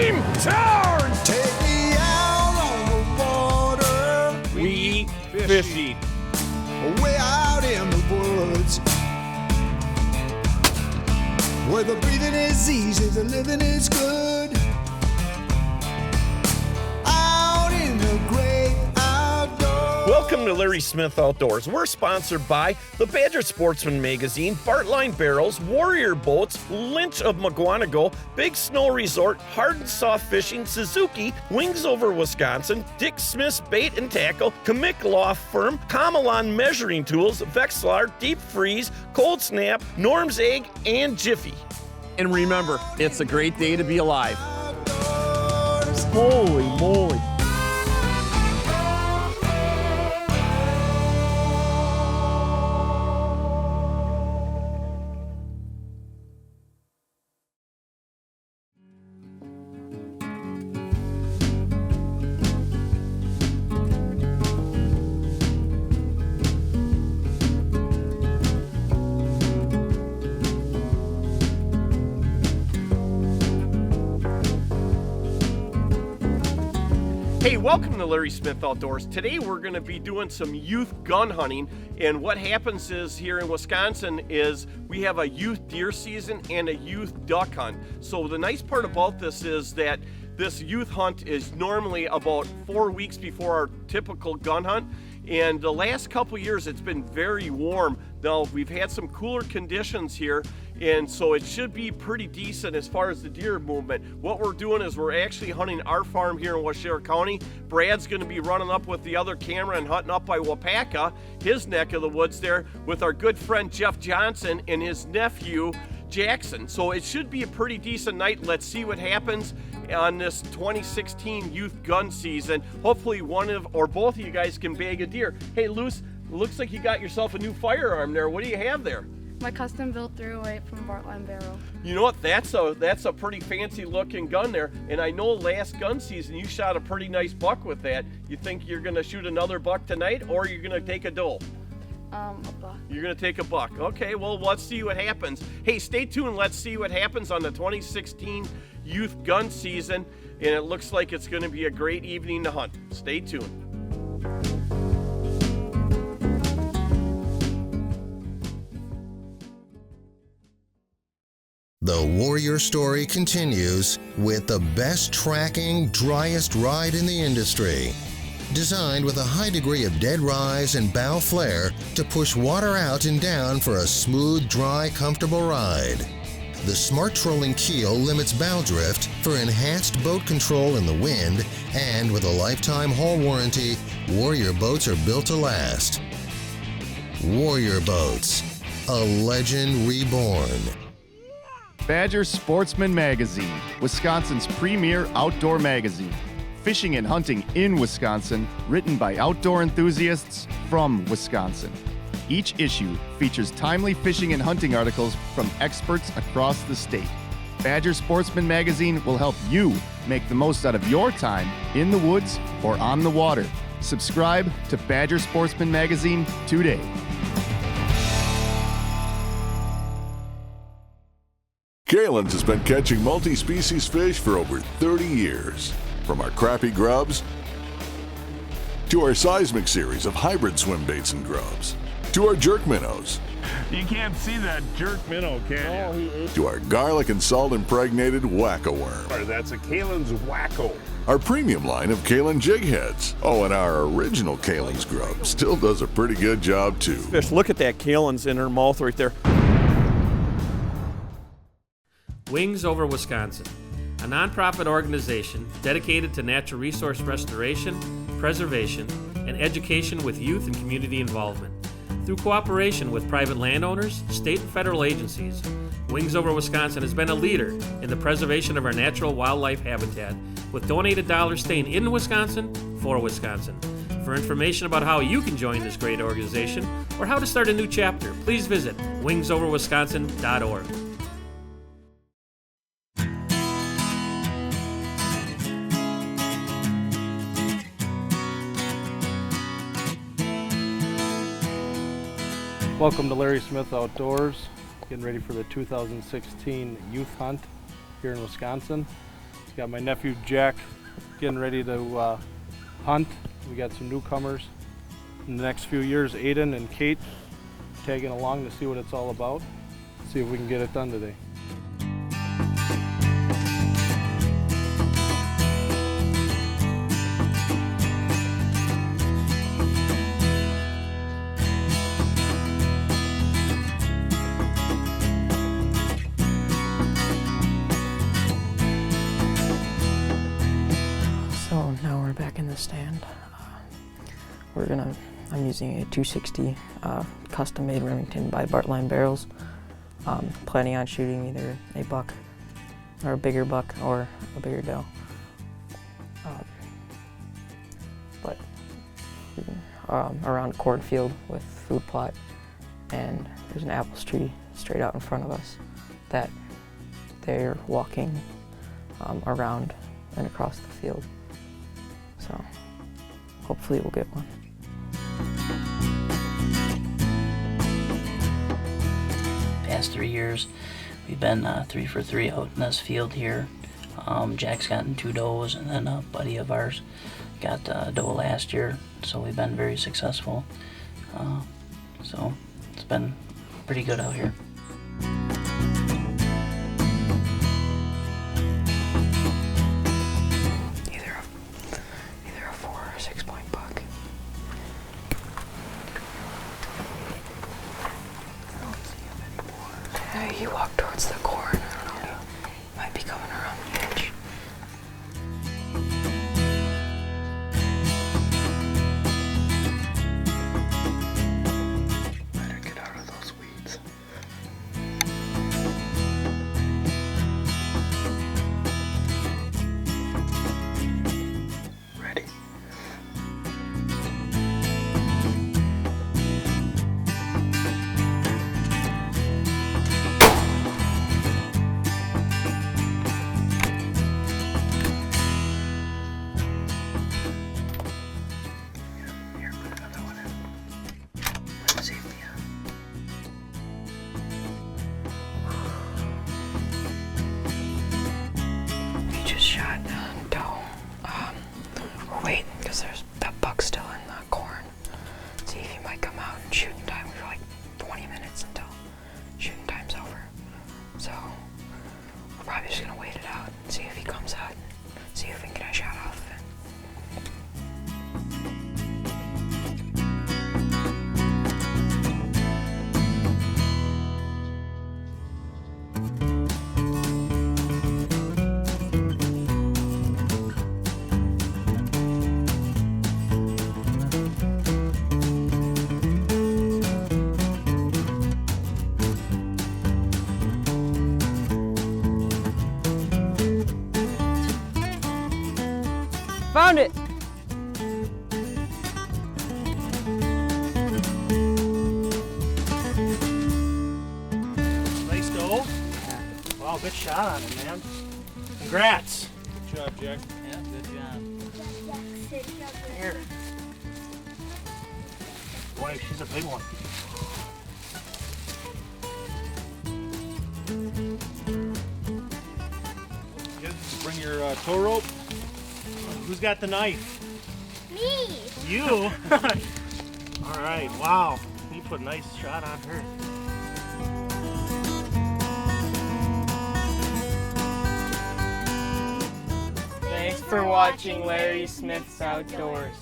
Team, turn! Take me out on the water. We fishing. Way out in the woods. Where the breathing is easy, the living is good. Out in the great outdoors. Welcome to Larry Smith Outdoors. We're sponsored by the Badger Sportsman Magazine, Bartlein Barrels, Warrior Boats, Lynch of Maguanago, Big Snow Resort, Hard and Soft Fishing, Suzuki, Wings Over Wisconsin, Dick Smith's Bait and Tackle, Kamick Law Firm, Kamalon Measuring Tools, Vexlar, Deep Freeze, Cold Snap, Norm's Egg, and Jiffy. And remember, it's a great day to be alive. Holy moly. Hey, welcome to Larry Smith Outdoors. Today we're going to be doing some youth gun hunting, and what happens is here in Wisconsin is we have a youth deer season and a youth duck hunt. So the nice part about this is that this youth hunt is normally about 4 weeks before our typical gun hunt. And the last couple years it's been very warm. Now we've had some cooler conditions here, and so it should be pretty decent as far as the deer movement. What we're doing is we're actually hunting our farm here in Waupaca County. Brad's going to be running up with the other camera and hunting up by Waupaca, his neck of the woods there, with our good friend Jeff Johnson and his nephew Jackson. So it should be a pretty decent night. Let's see what happens on this 2016 youth gun season. Hopefully one of or both of you guys can bag a deer. Hey, Luce, looks like you got yourself a new firearm there. What do you have there? My custom built 308 from Bartlein Barrel. You know what? That's a pretty fancy looking gun there. And I know last gun season you shot a pretty nice buck with that. You think you're gonna shoot another buck tonight, or you're gonna take a doe? A buck. You're gonna take a buck. Okay, well, let's see what happens. Hey, stay tuned. Let's see what happens on the 2016 youth gun season. And it looks like it's gonna be a great evening to hunt. Stay tuned. The Warrior story continues with the best tracking, driest ride in the industry. Designed with a high degree of dead rise and bow flare to push water out and down for a smooth, dry, comfortable ride. The smart trolling keel limits bow drift for enhanced boat control in the wind, and with a lifetime hull warranty, Warrior boats are built to last. Warrior Boats, a legend reborn. Badger Sportsman Magazine, Wisconsin's premier outdoor magazine. Fishing and hunting in Wisconsin, written by outdoor enthusiasts from Wisconsin. Each issue features timely fishing and hunting articles from experts across the state. Badger Sportsman Magazine will help you make the most out of your time in the woods or on the water. Subscribe to Badger Sportsman Magazine today. Kalen's has been catching multi-species fish for over 30 years. From our crappie grubs, to our seismic series of hybrid swim baits and grubs, to our jerk minnows. You can't see that jerk minnow, can you? To our garlic and salt impregnated wacko worm. That's a Kalen's Wacko. Our premium line of Kalen jig heads. Oh, and our original Kalen's grub still does a pretty good job too. Fish, look at that Kalen's in her mouth right there. Wings Over Wisconsin, a nonprofit organization dedicated to natural resource restoration, preservation, and education with youth and community involvement. Through cooperation with private landowners, state and federal agencies, Wings Over Wisconsin has been a leader in the preservation of our natural wildlife habitat, with donated dollars staying in Wisconsin for Wisconsin. For information about how you can join this great organization or how to start a new chapter, please visit wingsoverwisconsin.org. Welcome to Larry Smith Outdoors. Getting ready for the 2016 youth hunt here in Wisconsin. Got my nephew Jack getting ready to hunt. We got some newcomers in the next few years, Aiden and Kate, tagging along to see what it's all about. See if we can get it done today. So now we're back in the stand. I'm using a 260 custom-made Remington by Bartlein Barrels. Planning on shooting either a buck or a bigger buck or a bigger doe. But around a cornfield with food plot, and there's an apple tree straight out in front of us that they're walking around and across the field. So hopefully we'll get one. Past 3 years, we've been 3 for 3 out in this field here. Jack's gotten 2 does, and then a buddy of ours got a doe last year, so we've been very successful. So it's been pretty good out here. Either a 4 or 6 point buck. He walked towards the corn. I don't know. He might be coming around the edge. Better get out of those weeds. Ready? We just shot a doe. We're waiting because there's that buck still in the corn. See if he might come out and shooting time. We've like 20 minutes until shooting time's over. So we're probably just gonna wait it out and see if he comes out and see if we can get a shot off of it. Found it! Nice doe. Wow, good shot on it, man. Congrats. Good job, Jack. Yeah, good job. Here. Boy, she's a big one. Good. Bring your tow rope. Who's got the knife? Me! You? All right, wow. You put a nice shot on her. Thanks for watching Larry Smith's Outdoors.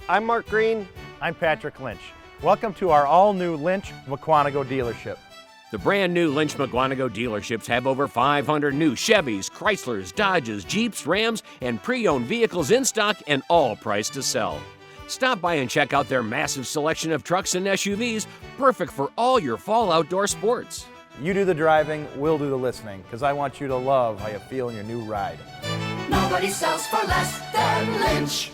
I'm Mark Green. I'm Patrick Lynch. Welcome to our all-new Lynch McQuantico dealership. The brand new Lynch McQuantico dealerships have over 500 new Chevys, Chryslers, Dodges, Jeeps, Rams, and pre-owned vehicles in stock and all priced to sell. Stop by and check out their massive selection of trucks and SUVs, perfect for all your fall outdoor sports. You do the driving, we'll do the listening, because I want you to love how you feel in your new ride. Nobody sells for less than Lynch.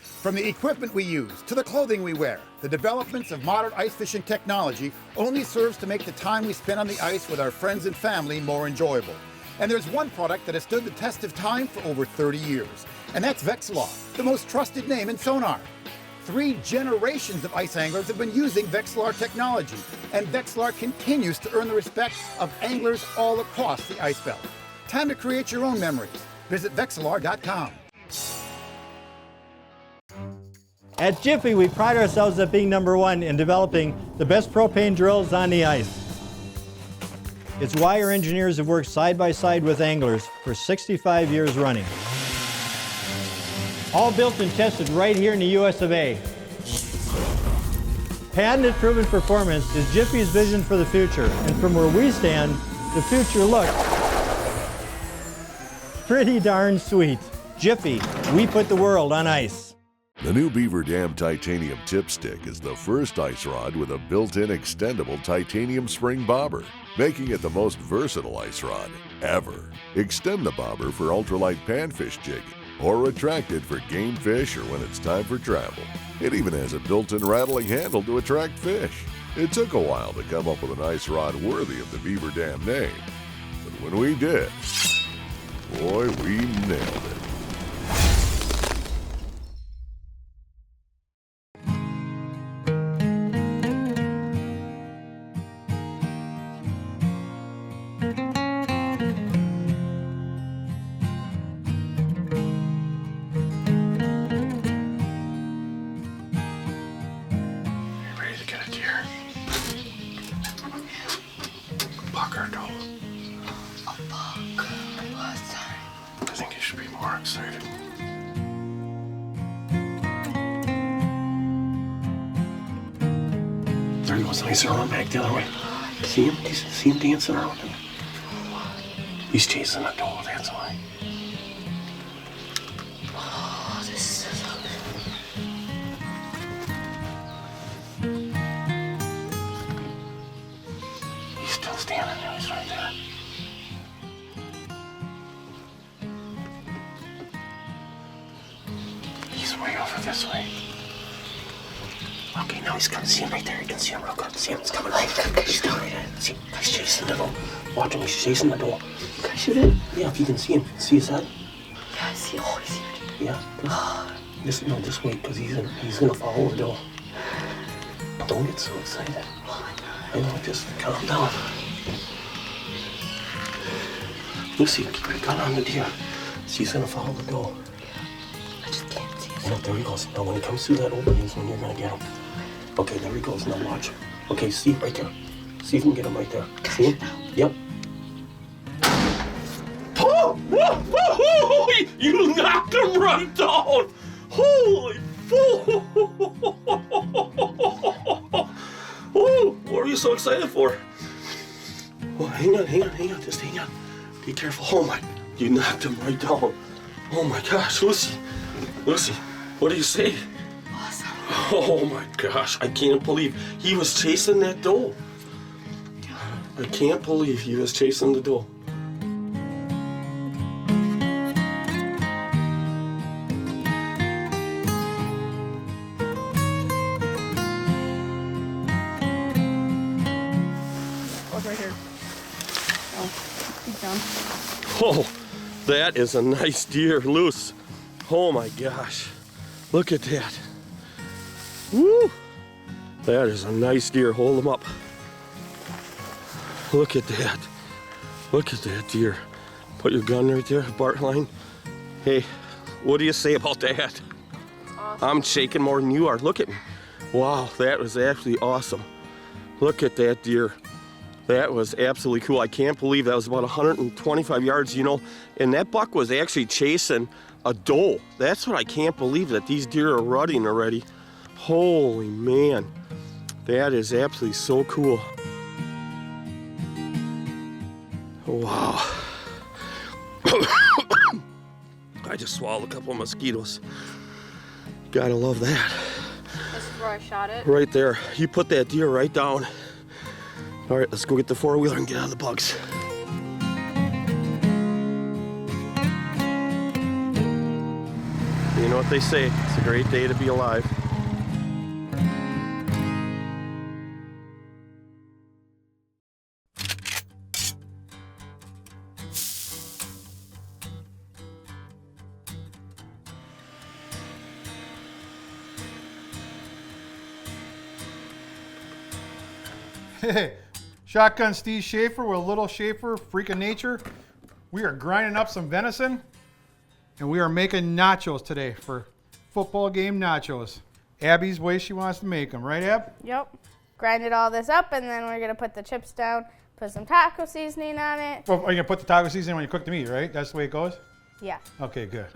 From the equipment we use to the clothing we wear, the developments of modern ice fishing technology only serves to make the time we spend on the ice with our friends and family more enjoyable. And there's one product that has stood the test of time for over 30 years, and that's Vexilar, the most trusted name in sonar. 3 generations of ice anglers have been using Vexilar technology, and Vexilar continues to earn the respect of anglers all across the ice belt. Time to create your own memories. Visit Vexilar.com. At Jiffy, we pride ourselves at being #1 in developing the best propane drills on the ice. It's why our engineers have worked side by side with anglers for 65 years running. All built and tested right here in the US of A. Patented proven performance is Jiffy's vision for the future, and from where we stand, the future looks pretty darn sweet. Jiffy, we put the world on ice. The new Beaver Dam Titanium Tip Stick is the first ice rod with a built-in extendable titanium spring bobber, making it the most versatile ice rod ever. Extend the bobber for ultralight panfish jigging, or retract it for game fish or when it's time for travel. It even has a built-in rattling handle to attract fish. It took a while to come up with an ice rod worthy of the Beaver Dam name, but when we did, boy, we nailed it. There he goes, nice around back the other way. See him? See him dancing around him? He's chasing a doe, that's why. Oh, this is He's still standing there, he's right there. He's way over this way. Okay, now he's coming. See him right there. You can see him real good. See him? He's coming right there. He's coming right there. See, he's chasing the doe. Watch him. He's chasing the doe. Can I shoot it? Yeah, if you can see him. See his head? Yeah, I see. Oh, I see it. Yeah. Just wait, because he's gonna follow the doe. Don't get so excited. I know, just calm down. Lucy, keep your gun on the deer. See, he's gonna follow the doe. I just can't see it. Oh, there he goes. Now, when he comes through that opening is when you're gonna get him. Okay, there he goes. Now watch him. Okay, see right there. See if you can get him right there. See him? Yep. Oh! Whoa! You knocked him right down! Holy fool! Oh, what are you so excited for? Oh, hang on. Just hang on. Be careful. Oh my, you knocked him right down. Oh my gosh, Lucy, what do you say? Awesome. Oh my gosh, I can't believe he was chasing that doe. I can't believe he was chasing the doe. Oh, right here. Oh, he's down. Oh, that is a nice deer, loose. Oh my gosh, look at that. Woo! That is a nice deer. Hold him up. Look at that. Look at that deer. Put your gun right there, Bartlein. Hey, what do you say about that? Awesome. I'm shaking more than you are. Look at me. Wow, that was actually awesome. Look at that deer. That was absolutely cool. I can't believe that was about 125 yards, you know, and that buck was actually chasing a doe. That's what I can't believe, that these deer are rutting already. Holy man, that is absolutely so cool. Wow. I just swallowed a couple of mosquitoes. Gotta love that. This is where I shot it. Right there. You put that deer right down. All right, let's go get the four-wheeler and get out of the bugs. You know what they say, it's a great day to be alive. Hey, Shotgun Steve Schaefer with a little Schaefer, freak of nature. We are grinding up some venison, and we are making nachos today for football game nachos. Abby's way she wants to make them, right, Ab? Yep. Grinded all this up, and then we're going to put the chips down, put some taco seasoning on it. Well, are you going to put the taco seasoning when you cook the meat, right? That's the way it goes? Yeah. Okay, good.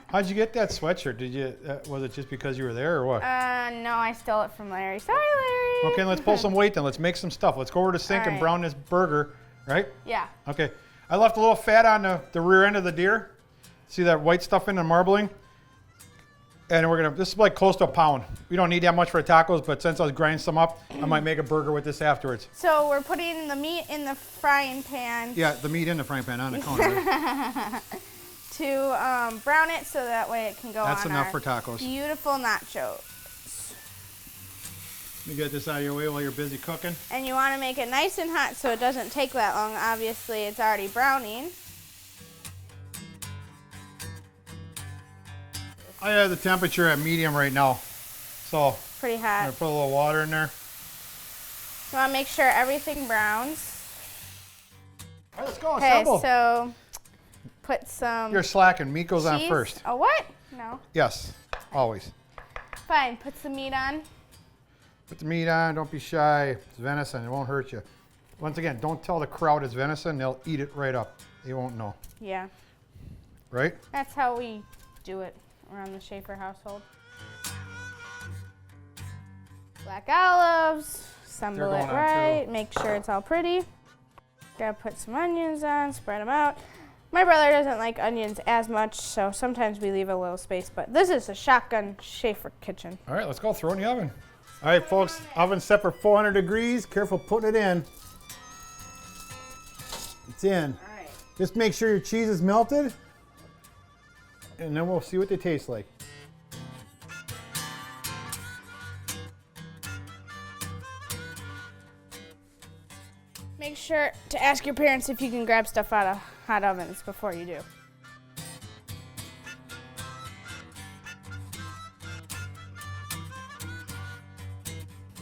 How'd you get that sweatshirt? Did you? Was it just because you were there or what? No, I stole it from Larry. Sorry, Larry. Okay, let's pull some weight then. Let's make some stuff. Let's go over to the sink and brown this burger, right? Yeah. Okay. I left a little fat on the rear end of the deer. See that white stuff in the marbling? And we're gonna, this is like close to a pound. We don't need that much for tacos, but since I was grinding some up, I might make a burger with this afterwards. So we're putting the meat in the frying pan. Yeah, the meat in the frying pan on the counter. To brown it so that way it can go That's on enough our for tacos. beautiful nachos. Let me get this out of your way while you're busy cooking. And you want to make it nice and hot so it doesn't take that long. Obviously, it's already browning. I have the temperature at medium right now, so pretty I'm hot. gonna put a little water in there. You want to make sure everything browns. All right, let's go. Okay, Assemble. so put some. You're slacking. Meat goes on cheese. first. Oh, what? No. Yes, always. Fine. Put some meat on. Put the meat on. Don't be shy. It's venison. It won't hurt you. Once again, don't tell the crowd it's venison. They'll eat it right up. They won't know. Yeah. Right? That's how we do it around the Schaefer household. Black olives. Assemble it right. Make sure it's all pretty. Gotta put some onions on. Spread them out. My brother doesn't like onions as much, so sometimes we leave a little space, but this is a shotgun Schaefer kitchen. All right, let's go. Throw it in the oven. All right, folks, oven set for 400 degrees. Careful putting it in. It's in. All right. Just make sure your cheese is melted, and then we'll see what they taste like. Make sure to ask your parents if you can grab stuff out of hot ovens before you do.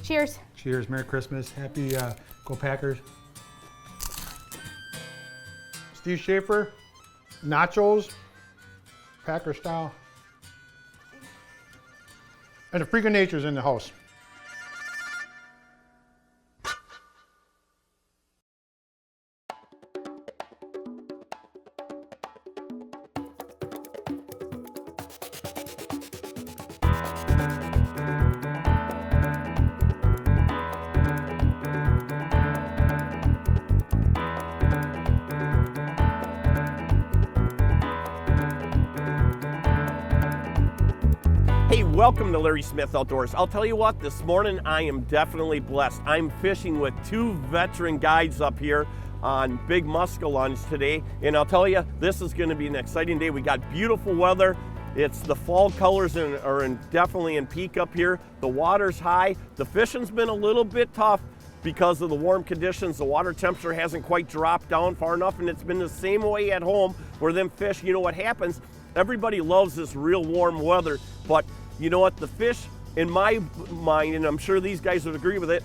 Cheers. Cheers. Merry Christmas. Happy Go Packers. Steve Schaefer, nachos, Packer style. And the freak of nature's in the house. Hey, welcome to Larry Smith Outdoors. I'll tell you what, this morning I am definitely blessed. I'm fishing with two veteran guides up here on Big Muskellunge today, and I'll tell you, this is going to be an exciting day. We got beautiful weather. It's the fall colors are definitely in peak up here. The water's high. The fishing's been a little bit tough because of the warm conditions. The water temperature hasn't quite dropped down far enough, and it's been the same way at home where them fish, you know what happens? Everybody loves this real warm weather, but you know what? The fish, in my mind, and I'm sure these guys would agree with it,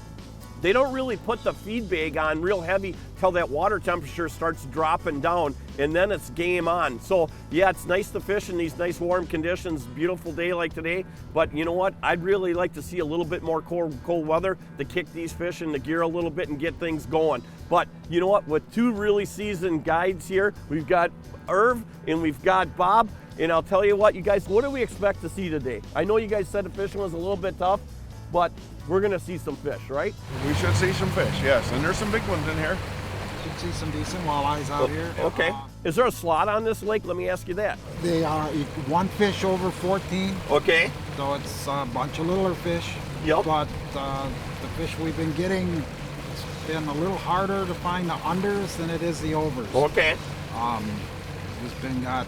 they don't really put the feed bag on real heavy till that water temperature starts dropping down, and then it's game on. So yeah, it's nice to fish in these nice warm conditions, beautiful day like today, but you know what? I'd really like to see a little bit more cold weather to kick these fish into gear a little bit and get things going. But you know what? With two really seasoned guides here, we've got Erv and we've got Bob, and I'll tell you what, you guys, what do we expect to see today? I know you guys said the fishing was a little bit tough, but we're gonna see some fish, right? We should see some fish, yes, and there's some big ones in here. Should see some decent walleyes out here. Okay. Is there a slot on this lake? Let me ask you that. They are one fish over 14. Okay. So it's a bunch of littler fish. Yep. But the fish we've been getting, it's been a little harder to find the unders than it is the overs. Okay. We've been got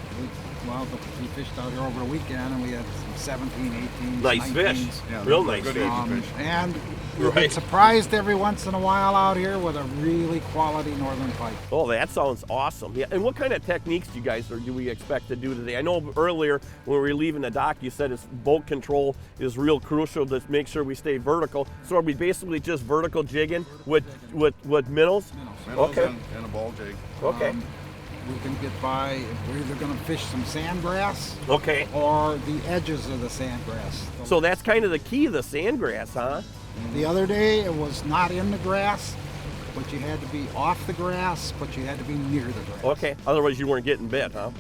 Well, we fished out here over the weekend, and we had some 17, 18, Nice 19s. fish. Real nice fish. And we get surprised every once in a while out here with a really quality northern pike. Oh, that sounds awesome. Yeah. And what kind of techniques do we expect to do today? I know earlier when we were leaving the dock, you said boat control is real crucial to make sure we stay vertical. So are we basically just vertical jigging with minnows? Okay. And a ball jig. Okay. We can get by, we're either going to fish some sandgrass, okay, or the edges of the sandgrass. So that's kind of the key, the sandgrass, huh? The other day it was not in the grass, but you had to be off the grass, but you had to be near the grass. Okay, otherwise you weren't getting bit, huh?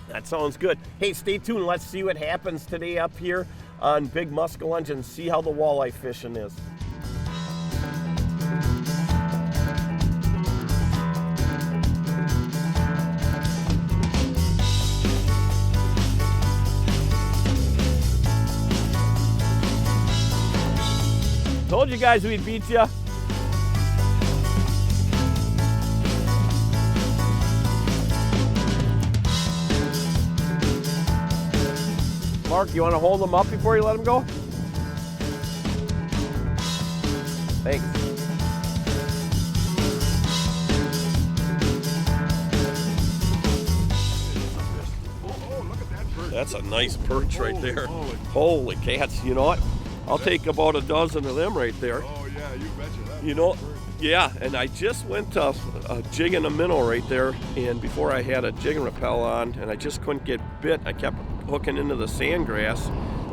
That sounds good. Hey, stay tuned. Let's see what happens today up here on Big Muskellunge and see how the walleye fishing is. Told you guys we'd beat you. Mark, you want to hold them up before you let them go? Thanks. That's a nice perch right there. Holy cats, you know what? I'll take about a dozen of them right there. Oh yeah, you betcha that. You know, yeah, and I just went jigging a minnow right there, and before I had a jigging rappel on, and I just couldn't get bit. I kept hooking into the sandgrass.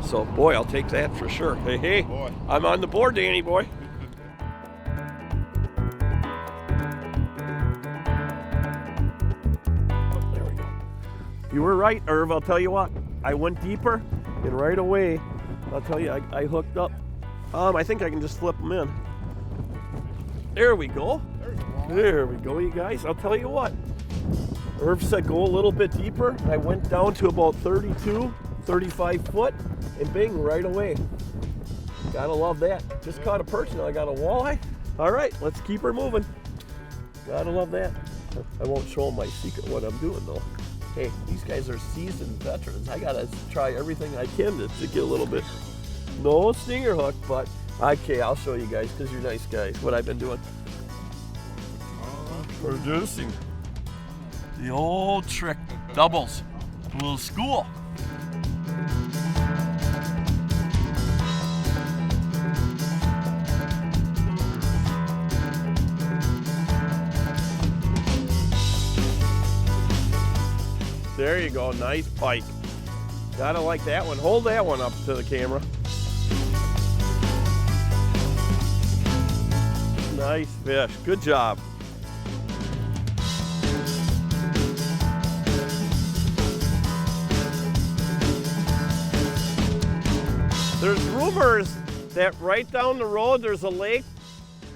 So boy, I'll take that for sure. Hey, boy. I'm on the board, Danny boy. There we go. You were right, Erv. I'll tell you what. I went deeper, and right away, I'll tell you, I hooked up. I think I can just flip them in. There we go. There we go, you guys. I'll tell you what. Erv said go a little bit deeper. I went down to about 32, 35 foot, and bing, right away. Gotta love that. Just caught a perch, now I got a walleye. All right, let's keep her moving. Gotta love that. I won't show them my secret what I'm doing though. Hey, these guys are seasoned veterans. I gotta try everything I can to get a little bit. No stinger hook, but okay, I'll show you guys because you're nice guys. What I've been doing. Producing the old trick, doubles, a little school. There you go, nice pike. Gotta like that one. Hold that one up to the camera. Nice fish, good job. There's rumors that right down the road there's a lake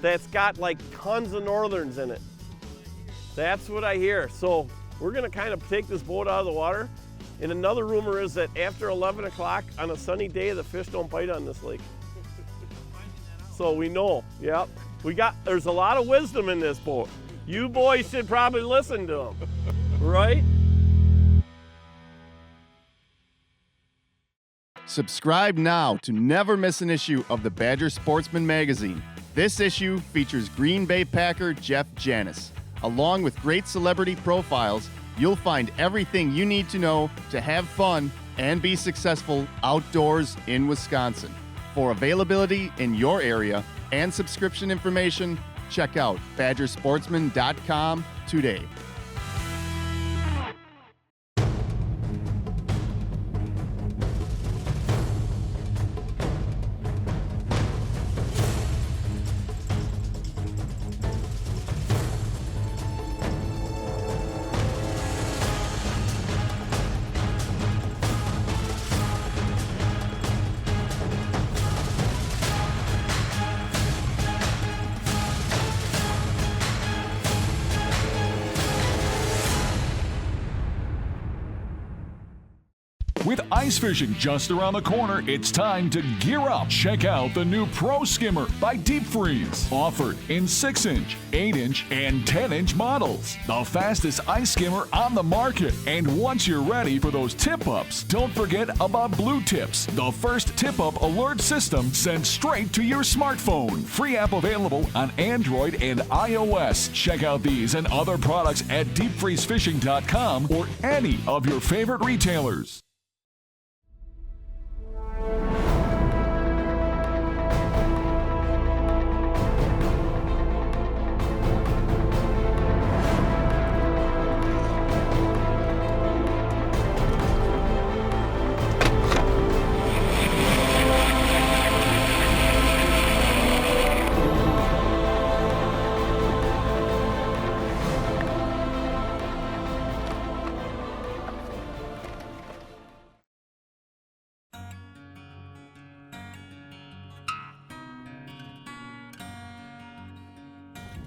that's got like tons of northerns in it. That's what I hear. So we're gonna kind of take this boat out of the water. And another rumor is that after 11 o'clock on a sunny day, the fish don't bite on this lake. So we know, yep. There's a lot of wisdom in this boat. You boys should probably listen to them, right? Subscribe now to never miss an issue of the Badger Sportsman magazine. This issue features Green Bay Packer Jeff Janis. Along with great celebrity profiles, you'll find everything you need to know to have fun and be successful outdoors in Wisconsin. For availability in your area and subscription information, check out badgersportsman.com today. With ice fishing just around the corner, it's time to gear up. Check out the new Pro Skimmer by Deep Freeze. Offered in 6-inch, 8-inch, and 10-inch models. The fastest ice skimmer on the market. And once you're ready for those tip-ups, don't forget about Blue Tips, the first tip-up alert system sent straight to your smartphone. Free app available on Android and iOS. Check out these and other products at deepfreezefishing.com or any of your favorite retailers.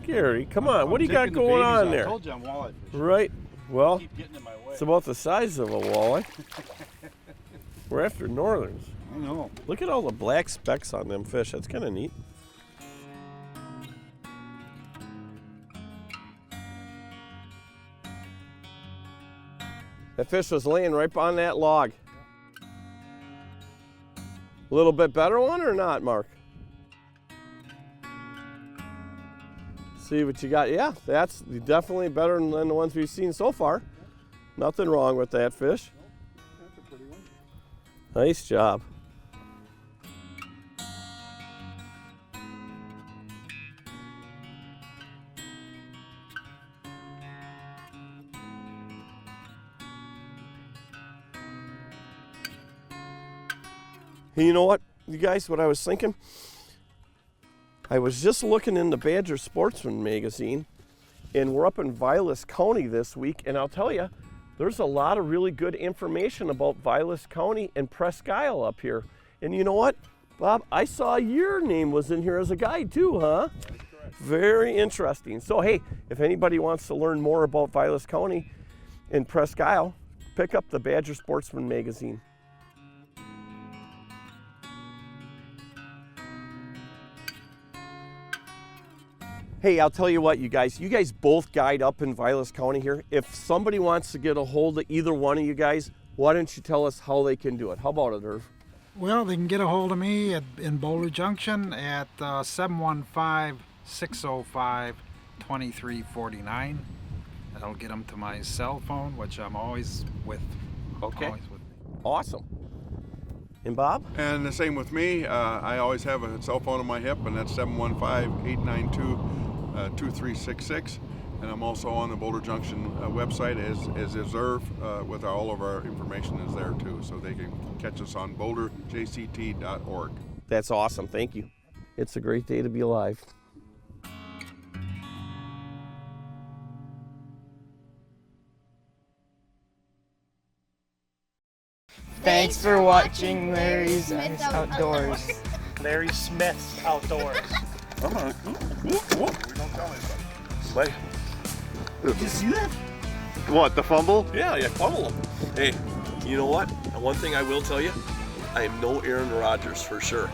Gary, come on, what do you got going on there? I told you I'm walleye fishing. Right, well, Keep getting in my way. it's about the size of a walleye. We're after northerns. I know. Look at all the black specks on them fish, that's kind of neat. That fish was laying right on that log. A little bit better one or not, Mark? See what you got. Yeah, that's definitely better than the ones we've seen so far. Nothing wrong with that fish. That's a pretty one. Nice job. Hey, you know what, you guys, what I was thinking? I was just looking in the Badger Sportsman magazine, and we're up in Vilas County this week, and I'll tell you, there's a lot of really good information about Vilas County and Presque Isle up here. And you know what, Bob, I saw your name was in here as a guide too, huh? That's correct. Very interesting. So hey, if anybody wants to learn more about Vilas County and Presque Isle, pick up the Badger Sportsman magazine. Hey, I'll tell you what, you guys both guide up in Vilas County here. If somebody wants to get a hold of either one of you guys, why don't you tell us how they can do it? How about it, Erv? Well, they can get a hold of me in Boulder Junction at 715-605-2349. That'll get them to my cell phone, which I'm always with. Okay. Always with me. Awesome. And Bob? And the same with me. I always have a cell phone on my hip, and that's 715-892-2366. And I'm also on the Boulder Junction website as is Erv, with all of our information is there too. So they can catch us on boulderjct.org. That's awesome. Thank you. It's a great day to be alive. Thanks for watching Larry Smith's Outdoors. Larry Smith's Outdoors. Come on. Whoa. We don't tell anybody. Wait. Did you see that? What, the fumble? Yeah, fumble them. Hey, you know what? One thing I will tell you, I am no Aaron Rodgers for sure.